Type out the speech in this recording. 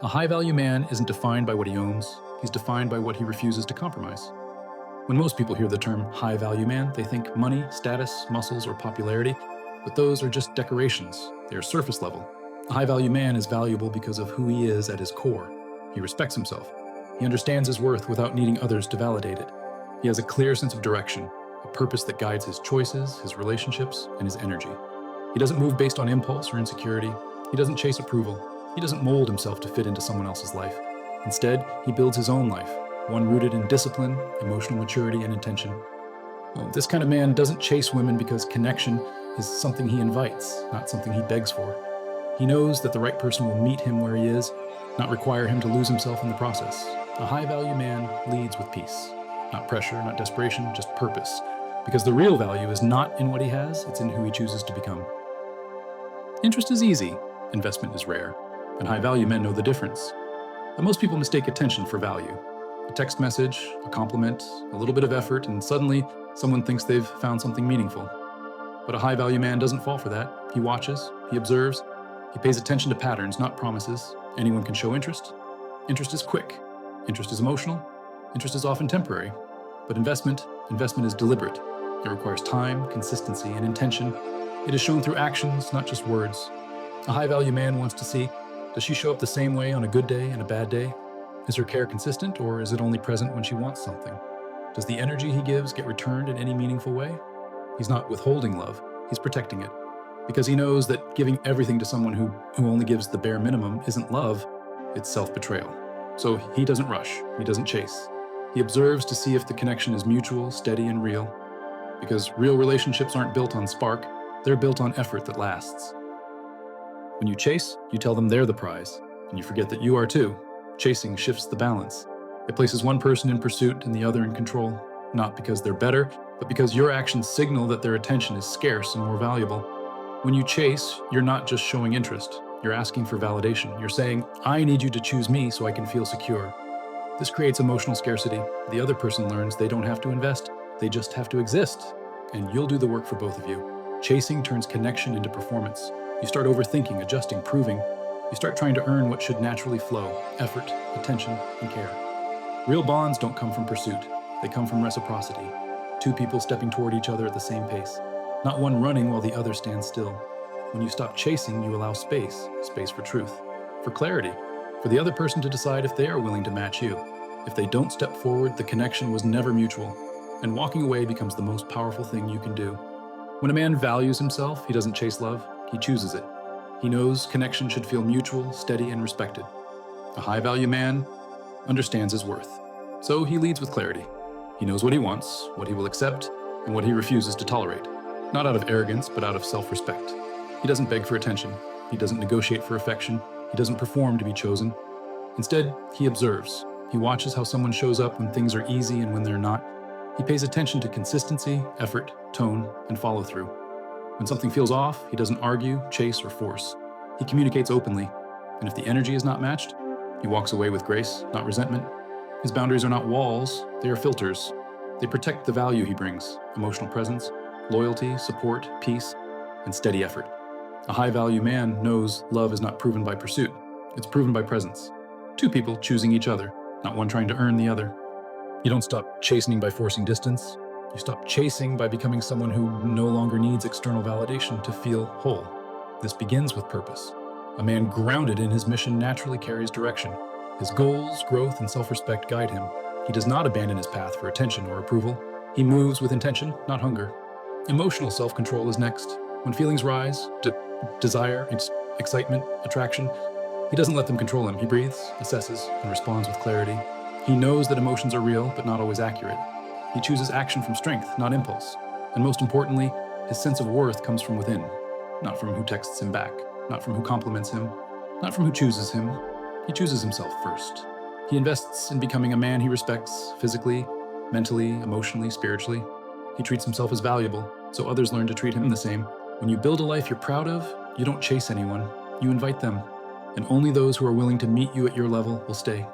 A high-value man isn't defined by what he owns, he's defined by what he refuses to compromise. When most people hear the term high-value man, they think money, status, muscles, or popularity, but those are just decorations. They are surface level. A high-value man is valuable because of who he is at his core. He respects himself. He understands his worth without needing others to validate it. He has a clear sense of direction, a purpose that guides his choices, his relationships, and his energy. He doesn't move based on impulse or insecurity. He doesn't chase approval. He doesn't mold himself to fit into someone else's life. Instead, he builds his own life, one rooted in discipline, emotional maturity, and intention. Well, this kind of man doesn't chase women because connection is something he invites, not something he begs for. He knows that the right person will meet him where he is, not require him to lose himself in the process. A high-value man leads with peace. Not pressure, not desperation, just purpose. Because the real value is not in what he has, it's in who he chooses to become. Interest is easy, investment is rare, and high-value men know the difference. But most people mistake attention for value. A text message, a compliment, a little bit of effort, and suddenly someone thinks they've found something meaningful. But a high-value man doesn't fall for that. He watches, he observes, he pays attention to patterns, not promises. Anyone can show interest. Interest is quick. Interest is emotional. Interest is often temporary. But investment is deliberate. It requires time, consistency, and intention. It is shown through actions, not just words. A high-value man wants to see, does she show up the same way on a good day and a bad day? Is her care consistent, or is it only present when she wants something? Does the energy he gives get returned in any meaningful way? He's not withholding love, he's protecting it. Because he knows that giving everything to someone who only gives the bare minimum isn't love, it's self-betrayal. So he doesn't rush, he doesn't chase. He observes to see if the connection is mutual, steady, and real. Because real relationships aren't built on spark, they're built on effort that lasts. When you chase, you tell them they're the prize, and you forget that you are too. Chasing shifts the balance. It places one person in pursuit and the other in control, not because they're better, but because your actions signal that their attention is scarce and more valuable. When you chase, you're not just showing interest, you're asking for validation. You're saying, I need you to choose me so I can feel secure. This creates emotional scarcity. The other person learns they don't have to invest, they just have to exist. And you'll do the work for both of you. Chasing turns connection into performance. You start overthinking, adjusting, proving. You start trying to earn what should naturally flow: effort, attention, and care. Real bonds don't come from pursuit. They come from reciprocity. Two people stepping toward each other at the same pace. Not one running while the other stands still. When you stop chasing, you allow space for truth, for clarity, for the other person to decide if they are willing to match you. If they don't step forward, the connection was never mutual, and walking away becomes the most powerful thing you can do. When a man values himself, he doesn't chase love, he chooses it. He knows connection should feel mutual, steady, and respected. A high-value man understands his worth, so he leads with clarity. He knows what he wants, what he will accept, and what he refuses to tolerate. Not out of arrogance, but out of self-respect. He doesn't beg for attention. He doesn't negotiate for affection. He doesn't perform to be chosen. Instead, he observes. He watches how someone shows up when things are easy and when they're not. He pays attention to consistency, effort, tone, and follow-through. When something feels off, he doesn't argue, chase, or force. He communicates openly, and if the energy is not matched, he walks away with grace, not resentment. His boundaries are not walls, they are filters. They protect the value he brings: emotional presence, loyalty, support, peace, and steady effort. A high-value man knows love is not proven by pursuit. It's proven by presence. Two people choosing each other, not one trying to earn the other. You don't stop chastening by forcing distance. You stop chasing by becoming someone who no longer needs external validation to feel whole. This begins with purpose. A man grounded in his mission naturally carries direction. His goals, growth, and self-respect guide him. He does not abandon his path for attention or approval. He moves with intention, not hunger. Emotional self-control is next. When feelings rise, desire, excitement, attraction, he doesn't let them control him. He breathes, assesses, and responds with clarity. He knows that emotions are real, but not always accurate. He chooses action from strength, not impulse. And most importantly, his sense of worth comes from within, not from who texts him back, not from who compliments him, not from who chooses him. He chooses himself first. He invests in becoming a man he respects physically, mentally, emotionally, spiritually. He treats himself as valuable, so others learn to treat him the same. When you build a life you're proud of, you don't chase anyone, you invite them. And only those who are willing to meet you at your level will stay.